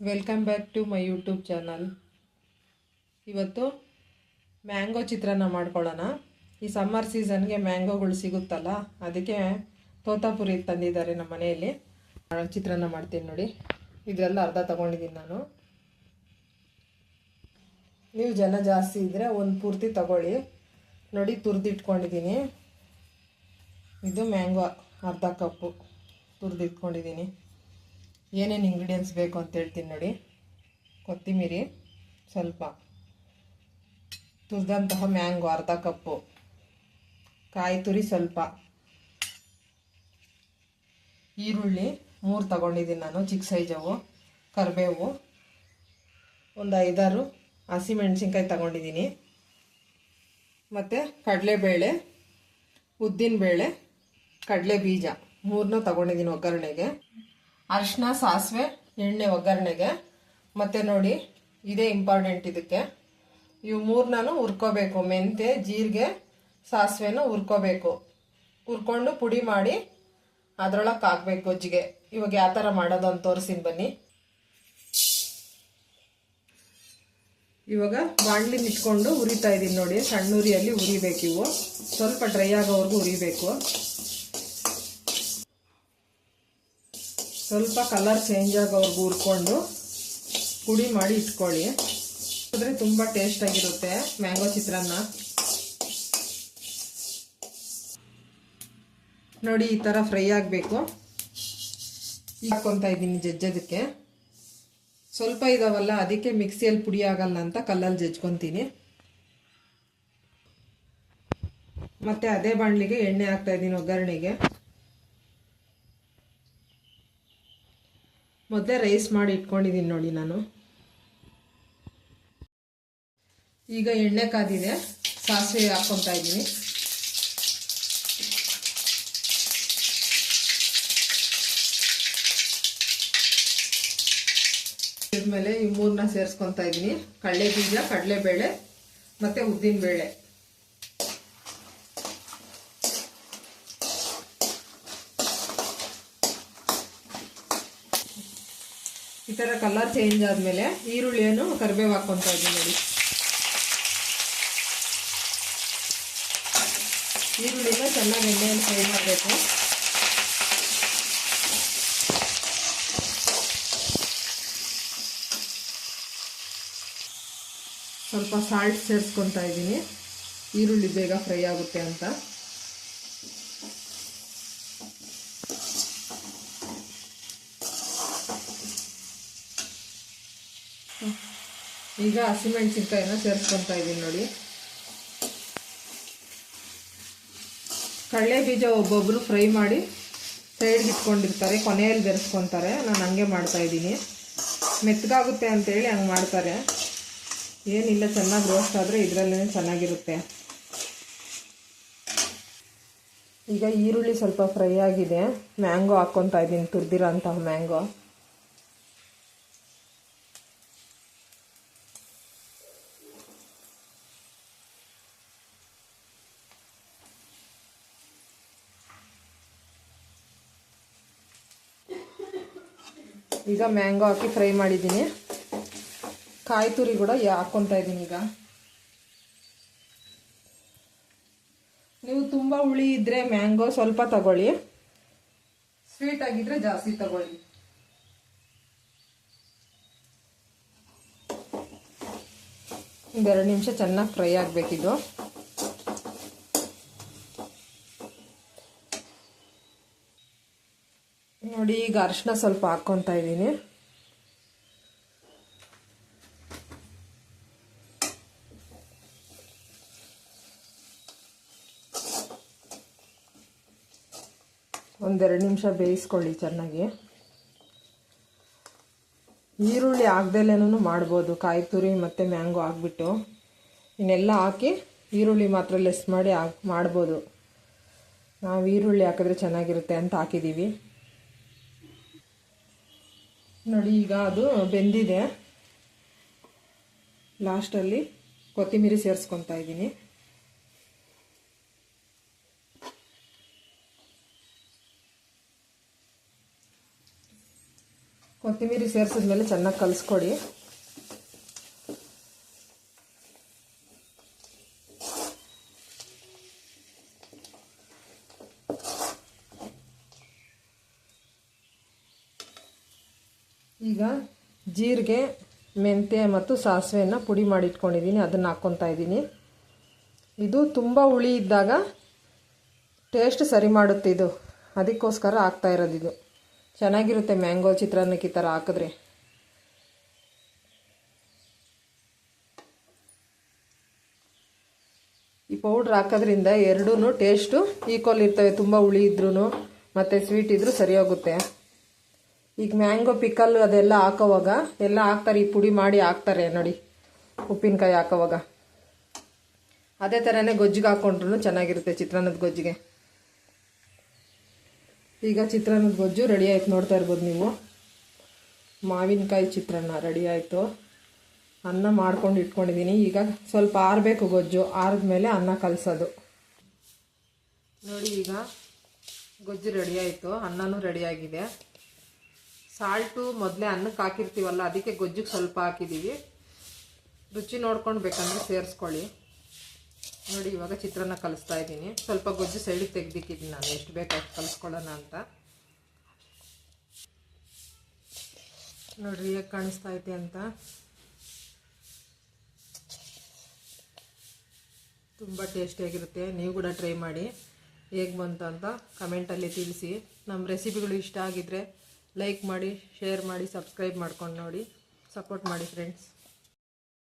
Welcome back to my YouTube channel. ಇವತ್ತು mango chitranna ಮಾಡ್ಕೊಳ್ಳೋಣ. ಈ ಸಮ್ಮರ್ ಸೀಸನ್ಗೆ ಮ್ಯಾಂಗೋಗಳು ಸಿಗುತ್ತಲ್ಲ, ಅದಕ್ಕೆ ತೋತಾಪುರಿ ತಂದಿದ್ದಾರೆ ನಮ್ಮ ಮನೆಯಲ್ಲಿ. ಚಿತ್ರಾನ್ನ ಮಾಡ್ತೀನಿ ನೋಡಿ. ಇದೆಲ್ಲ ಅರ್ಧ ತಗೊಂಡಿದ್ದೀನಿ ನಾನು. ನೀವು ಜನ ಜಾಸ್ತಿ ಇದ್ದರೆ ಒಂದು ಪೂರ್ತಿ ತಗೊಳ್ಳಿ. ನೋಡಿ, ತುರಿದಿಟ್ಕೊಂಡಿದ್ದೀನಿ. ಇದು ಮ್ಯಾಂಗೋ ಅರ್ಧ ಕಪ್ಪು ತುರಿದಿಟ್ಕೊಂಡಿದ್ದೀನಿ. ಏನೇನು ಇಂಗ್ರೀಡಿಯೆಂಟ್ಸ್ ಬೇಕು ಅಂತ ಹೇಳ್ತೀನಿ ನೋಡಿ. ಕೊತ್ತಂಬರಿ ಸ್ವಲ್ಪ, ತುರಿದಂತಹ ಮ್ಯಾಂಗೋ ಅರ್ಧ ಕಪ್ಪು, ಕಾಯಿ ತುರಿ ಸ್ವಲ್ಪ, ಈರುಳ್ಳಿ 3 ತಗೊಂಡಿದ್ದೀನಿ ನಾನು, ಚಿಕ್ಕ ಸೈಜವು, ಕರಿಬೇವು, ಒಂದು 5-6 ಹಸಿಮೆಣಸಿನ್ಕಾಯಿ ತಗೊಂಡಿದ್ದೀನಿ, ಮತ್ತು ಕಡಲೆಬೇಳೆ, ಉದ್ದಿನಬೇಳೆ, ಕಡಲೆ ಬೀಜ 3 ತಗೊಂಡಿದ್ದೀನಿ ಒಗ್ಗರಣೆಗೆ. ಅರಿಶಿನ, ಸಾಸಿವೆ, ಎಣ್ಣೆ ಒಗ್ಗರಣೆಗೆ. ಮತ್ತು ನೋಡಿ, ಇದೇ ಇಂಪಾರ್ಟೆಂಟ್ ಇದಕ್ಕೆ. ಇವು 3 ಹುರ್ಕೋಬೇಕು. ಮೆಂತೆ, ಜೀರಿಗೆ, ಸಾಸಿವೆನ ಹುರ್ಕೋಬೇಕು. ಹುರ್ಕೊಂಡು ಪುಡಿ ಮಾಡಿ ಅದರೊಳಗೆ ಹಾಕ್ಬೇಕು ಗೊಜ್ಜಿಗೆ. ಇವಾಗ ಯಾವ ಥರ ಮಾಡೋದು ಅಂತ ತೋರಿಸ್ತೀನಿ ಬನ್ನಿ. ಇವಾಗ ಬಾಣಲಿನ ಇಟ್ಕೊಂಡು ಹುರಿತಾ ಇದ್ದೀನಿ ನೋಡಿ. ಸಣ್ಣ ಉರಿಯಲ್ಲಿ ಹುರಿಬೇಕು. ಇವು ಸ್ವಲ್ಪ ಡ್ರೈ ಆಗೋವರೆಗೂ ಹುರಿಬೇಕು. ಸ್ವಲ್ಪ ಕಲರ್ ಚೇಂಜ್ ಆಗೋವರೆಗೂ ಹುರ್ಕೊಂಡು ಪುಡಿ ಮಾಡಿ ಇಟ್ಕೊಳ್ಳಿ. ಅಂದರೆ ತುಂಬ ಟೇಸ್ಟಾಗಿರುತ್ತೆ ಮ್ಯಾಂಗೋ ಚಿತ್ರಾನ್ನ. ನೋಡಿ, ಈ ಥರ ಫ್ರೈ ಆಗಬೇಕು. ಹಾಕ್ಕೊತಾ ಇದ್ದೀನಿ ಜಜ್ಜೋದಕ್ಕೆ. ಸ್ವಲ್ಪ ಇದಾವಲ್ಲ, ಅದಕ್ಕೆ ಮಿಕ್ಸಿಯಲ್ಲಿ ಪುಡಿ ಆಗಲ್ಲ ಅಂತ ಕಲ್ಲಲ್ಲಿ ಜಜ್ಕೊತೀನಿ. ಮತ್ತು ಅದೇ ಬಾಣಲಿಗೆ ಎಣ್ಣೆ ಹಾಕ್ತಾ ಇದ್ದೀನಿ ಒಗ್ಗರಣೆಗೆ. ಮೊದಲೇ ರೈಸ್ ಮಾಡಿ ಇಟ್ಕೊಂಡಿದ್ದೀನಿ ನೋಡಿ ನಾನು. ಈಗ ಎಣ್ಣೆ ಕಾದಿದೆ, ಸಾಸಿವೆ ಹಾಕ್ಕೊತಾ ಇದ್ದೀನಿ. ಇದ್ಮೇಲೆ ಈ 3 ಸೇರಿಸ್ಕೊತಾ ಇದ್ದೀನಿ. ಕಡಲೆ ಬೀಜ, ಕಡಲೆಬೇಳೆ ಮತ್ತು ಉದ್ದಿನಬೇಳೆ. ಈ ಥರ ಕಲರ್ ಚೇಂಜ್ ಆದಮೇಲೆ ಈರುಳ್ಳಿಯನ್ನು ಕರಿಬೇವು ಹಾಕ್ಕೊತಾ ಇದ್ದೀನಿ ನೋಡಿ. ಈರುಳ್ಳಿನ ಚೆನ್ನಾಗಿ ಎಣ್ಣೆಯಲ್ಲಿ ಫ್ರೈ ಮಾಡಬೇಕು. ಸ್ವಲ್ಪ ಸಾಲ್ಟ್ ಸೇರಿಸ್ಕೊತಾ ಇದ್ದೀನಿ, ಈರುಳ್ಳಿ ಬೇಗ ಫ್ರೈ ಆಗುತ್ತೆ ಅಂತ. ಈಗ ಹಸಿಮೆಣಸಿನ್ಕಾಯಿನ ಸೇರಿಸ್ಕೊತಾ ಇದ್ದೀನಿ ನೋಡಿ. ಕಡಲೆ ಬೀಜ ಒಬ್ಬೊಬ್ಬರು ಫ್ರೈ ಮಾಡಿ ಸೈಡ್ಗೆ ಇಟ್ಕೊಂಡಿರ್ತಾರೆ, ಕೊನೆಯಲ್ಲಿ ಬೆರೆಸ್ಕೊತಾರೆ. ನಾನು ಹಂಗೆ ಮಾಡ್ತಾಯಿದ್ದೀನಿ. ಮೆತ್ತಗಾಗುತ್ತೆ ಅಂತೇಳಿ ಹಂಗೆ ಮಾಡ್ತಾರೆ. ಏನಿಲ್ಲ, ಚೆನ್ನಾಗಿ ರೋಸ್ಟ್ ಆದರೆ ಇದರಲ್ಲೇ ಚೆನ್ನಾಗಿರುತ್ತೆ. ಈಗ ಈರುಳ್ಳಿ ಸ್ವಲ್ಪ ಫ್ರೈ ಆಗಿದೆ. ಮ್ಯಾಂಗೋ ಹಾಕ್ಕೊತಾ ಇದ್ದೀನಿ, ತುರಿದಿರೋ ಅಂತಹ ಮ್ಯಾಂಗೋ. ಈಗ ಮ್ಯಾಂಗೋ ಹಾಕಿ ಫ್ರೈ ಮಾಡಿದ್ದೀನಿ. ಕಾಯಿ ತುರಿ ಕೂಡ ಹಾಕ್ಕೊತಾ ಇದ್ದೀನಿ. ಈಗ ನೀವು ತುಂಬ ಹುಳಿ ಇದ್ದರೆ ಮ್ಯಾಂಗೋ ಸ್ವಲ್ಪ ತಗೊಳ್ಳಿ, ಸ್ವೀಟ್ ಆಗಿದ್ರೆ ಜಾಸ್ತಿ ತಗೊಳ್ಳಿ. ಒಂದೆರಡು ನಿಮಿಷ ಚೆನ್ನಾಗಿ ಫ್ರೈ ಆಗಬೇಕಿದು. ನೋಡಿ, ಈಗ ಅರಿಶಿನ ಸ್ವಲ್ಪ ಹಾಕ್ಕೊತಾ ಇದ್ದೀನಿ. ಒಂದೆರಡು ನಿಮಿಷ ಬೇಯಿಸ್ಕೊಳ್ಳಿ ಚೆನ್ನಾಗಿ. ಈರುಳ್ಳಿ ಹಾಕ್ದಲೇನೂ ಮಾಡ್ಬೋದು, ಕಾಯಿ ತುರಿ ಮತ್ತು ಮ್ಯಾಂಗೋ ಹಾಕ್ಬಿಟ್ಟು. ಇನ್ನೆಲ್ಲ ಹಾಕಿ ಈರುಳ್ಳಿ ಮಾತ್ರ ಲೆಸ್ ಮಾಡಿ ಮಾಡ್ಬೋದು. ನಾವು ಈರುಳ್ಳಿ ಹಾಕಿದ್ರೆ ಚೆನ್ನಾಗಿರುತ್ತೆ ಅಂತ ಹಾಕಿದ್ದೀವಿ ನೋಡಿ. ಈಗ ಅದು ಬೆಂದಿದೆ. ಲಾಸ್ಟಲ್ಲಿ ಕೊತ್ತಂಬರಿ ಸೇರಿಸ್ಕೊತಾ ಇದ್ದೀನಿ. ಕೊತ್ತಂಬರಿ ಸೇರಿಸಿದ್ಮೇಲೆ ಚೆನ್ನಾಗಿ ಕಲಿಸ್ಕೊಡಿ. ಈಗ ಜೀರಿಗೆ, ಮೆಂತ್ಯ ಮತ್ತು ಸಾಸಿವೆಯನ್ನು ಪುಡಿ ಮಾಡಿ ಇಟ್ಕೊಂಡಿದ್ದೀನಿ, ಅದನ್ನು ಹಾಕ್ಕೊತಾ ಇದ್ದೀನಿ. ಇದು ತುಂಬ ಹುಳಿ ಇದ್ದಾಗ ಟೇಸ್ಟ್ ಸರಿ ಮಾಡುತ್ತೆ ಇದು, ಅದಕ್ಕೋಸ್ಕರ ಹಾಕ್ತಾ ಇರೋದು. ಇದು ಚೆನ್ನಾಗಿರುತ್ತೆ ಮ್ಯಾಂಗೋ ಚಿತ್ರಾನ್ನಕ್ಕೆ ಈ ಥರ ಹಾಕಿದ್ರೆ. ಈ ಪೌಡ್ರ್ ಹಾಕೋದ್ರಿಂದ ಎರಡೂ ಟೇಸ್ಟು ಈಕ್ವಲ್ ಇರ್ತವೆ. ತುಂಬ ಹುಳಿ ಇದ್ರೂ ಮತ್ತು ಸ್ವೀಟ್ ಇದ್ರೂ ಸರಿ ಹೋಗುತ್ತೆ. ಈಗ ಮ್ಯಾಂಗೋ ಪಿಕಲ್ ಅದೆಲ್ಲ ಹಾಕೋವಾಗ ಎಲ್ಲ ಹಾಕ್ತಾರೆ, ಈ ಪುಡಿ ಮಾಡಿ ಹಾಕ್ತಾರೆ ನೋಡಿ, ಉಪ್ಪಿನಕಾಯಿ ಹಾಕೋವಾಗ. ಅದೇ ಥರನೇ ಗೊಜ್ಜಿಗೆ ಹಾಕ್ಕೊಂಡ್ರೂ ಚೆನ್ನಾಗಿರುತ್ತೆ, ಚಿತ್ರಾನ್ನದ ಗೊಜ್ಜಿಗೆ. ಈಗ ಚಿತ್ರಾನ್ನದ ಗೊಜ್ಜು ರೆಡಿ ಆಯ್ತು, ನೋಡ್ತಾ ಇರ್ಬೋದು ನೀವು. ಮಾವಿನಕಾಯಿ ಚಿತ್ರಾನ್ನ ರೆಡಿ ಆಯಿತು. ಅನ್ನ ಮಾಡ್ಕೊಂಡು ಇಟ್ಕೊಂಡಿದ್ದೀನಿ. ಈಗ ಸ್ವಲ್ಪ ಆರಬೇಕು ಗೊಜ್ಜು, ಆರಿದ್ಮೇಲೆ ಅನ್ನ ಕಲಸೋದು ನೋಡಿ. ಈಗ ಗೊಜ್ಜು ರೆಡಿ ಆಯಿತು, ಅನ್ನನೂ ರೆಡಿಯಾಗಿದೆ. ಸಾಲ್ಟು ಮೊದಲೇ ಅನ್ನಕ್ಕೆ ಹಾಕಿರ್ತೀವಲ್ಲ, ಅದಕ್ಕೆ ಗೊಜ್ಜಿಗೆ ಸ್ವಲ್ಪ ಹಾಕಿದ್ದೀವಿ. ರುಚಿ ನೋಡ್ಕೊಂಡು ಬೇಕಂದ್ರೆ ಸೇರಿಸ್ಕೊಳ್ಳಿ ನೋಡಿ. ಇವಾಗ ಚಿತ್ರಾನ್ನ ಕಲಿಸ್ತಾ ಇದ್ದೀನಿ. ಸ್ವಲ್ಪ ಗೊಜ್ಜು ಸೈಡಿಗೆ ತೆಗೆದಿಕ್ಕಿದ್ದೀನಿ ನಾನು, ಎಷ್ಟು ಬೇಕಾಯ್ತು ಕಲಿಸ್ಕೊಳ್ಳೋಣ ಅಂತ. ನೋಡಿರಿ ಹೇಗೆ ಕಾಣಿಸ್ತಾ ಐತೆ ಅಂತ. ತುಂಬ ಟೇಸ್ಟಿಯಾಗಿರುತ್ತೆ. ನೀವು ಕೂಡ ಟ್ರೈ ಮಾಡಿ, ಹೇಗೆ ಬಂತು ಅಂತ ಕಮೆಂಟಲ್ಲಿ ತಿಳಿಸಿ. ನಮ್ಮ ರೆಸಿಪಿಗಳು ಇಷ್ಟ ಆಗಿದ್ದರೆ ಲೈಕ್ ಮಾಡಿ, ಶೇರ್ ಮಾಡಿ, ಸಬ್ಸ್ಕ್ರೈಬ್ ಮಾಡ್ಕೊಂಡು ನೋಡಿ, ಸಪೋರ್ಟ್ ಮಾಡಿ ಫ್ರೆಂಡ್ಸ್.